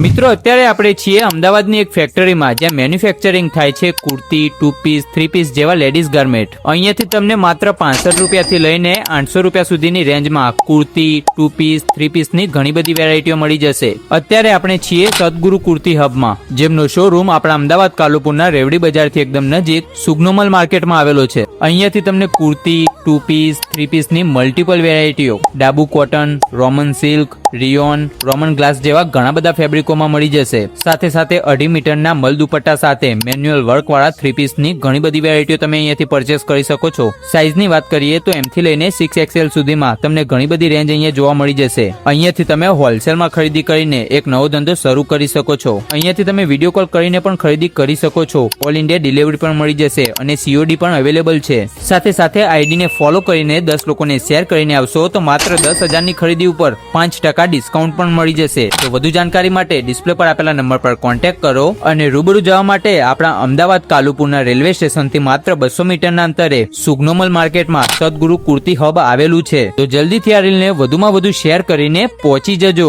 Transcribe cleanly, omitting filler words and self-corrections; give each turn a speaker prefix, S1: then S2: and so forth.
S1: મિત્રો અત્યારે આપણે છીએ અમદાવાદની એક ફેક્ટરીમાં જ્યાં મેન્યુફેક્ચરિંગ થાય છે કુર્તી, 2 પીસ, 3 પીસ જેવા લેડીઝ ગાર્મેન્ટ. અહીંયાથી તમને માત્ર 65 રૂપિયાથી લઈને 800 રૂપિયા સુધીની રેન્જમાં કુર્તી, 2 પીસ, 3 પીસની ઘણી બધી વેરાયટીઓ મળી જશે. અત્યારે આપણે છીએ સદગુરુ કુર્તી હબમાં, જેમનો શોરૂમ આપણા અમદાવાદ કાલુપુરના રેવડી બજારથી એકદમ નજીક સુગ્નોમલ માર્કેટમાં આવેલો છે. અહીંયાથી તમને કુર્તી, 2 પીસ, 3 પીસની મલ્ટિપલ વેરાયટીઓ, ડાબુ cotton, Roman silk, rayon, Roman glass જેવા ઘણા બધા ફેબ્રિકોમાં મળી જશે. સાથે સાથે 2.5 મીટરના મલ દુપટ્ટા સાથે મેન્યુઅલ વર્ક વાળા 3 પીસની ઘણી બધી વેરાયટીઓ તમે અહીંયાથી પરચેસ કરી શકો છો. સાઇઝની વાત કરીએ તો M થી લઈને 6XL સુધીમાં તમને ઘણી બધી રેન્જ અહીંયા જોવા મળી જશે. અહીંયાથી તમે હોલસેલમાં ખરીદી કરીને એક નવો ધંધો શરૂ કરી શકો છો. અહીંયાથી તમે વિડીયો કોલ કરીને પણ ખરીદી કરી શકો છો. ઓલ ઇન્ડિયા ડિલિવરી પણ મળી જશે અને COD પણ અવેલેબલ છે. સાથે સાથે આઈડીને ફોલો કરીને 10 લોકોને શેર કરીને આવશો તો માત્ર 10,000ની ખરીદી ઉપર 5% ડિસ્કાઉન્ટ પણ મળી જશે. તો વધુ જાણકારી માટે ડિસ્પ્લે પર આપેલા નંબર પર કોન્ટેક્ટ કરો અને રૂબરૂ જવા માટે આપણા અમદાવાદ કાલુપુરના રેલવે સ્ટેશનથી માત્ર 200 મીટરના અંતરે સુગ્નોમલ માર્કેટમાં સદગુરુ કુર્તી હબ આવેલું છે. તો જલ્દીથી આ રીલને વધુમાં વધુ શેર કરીને પહોંચી જજો.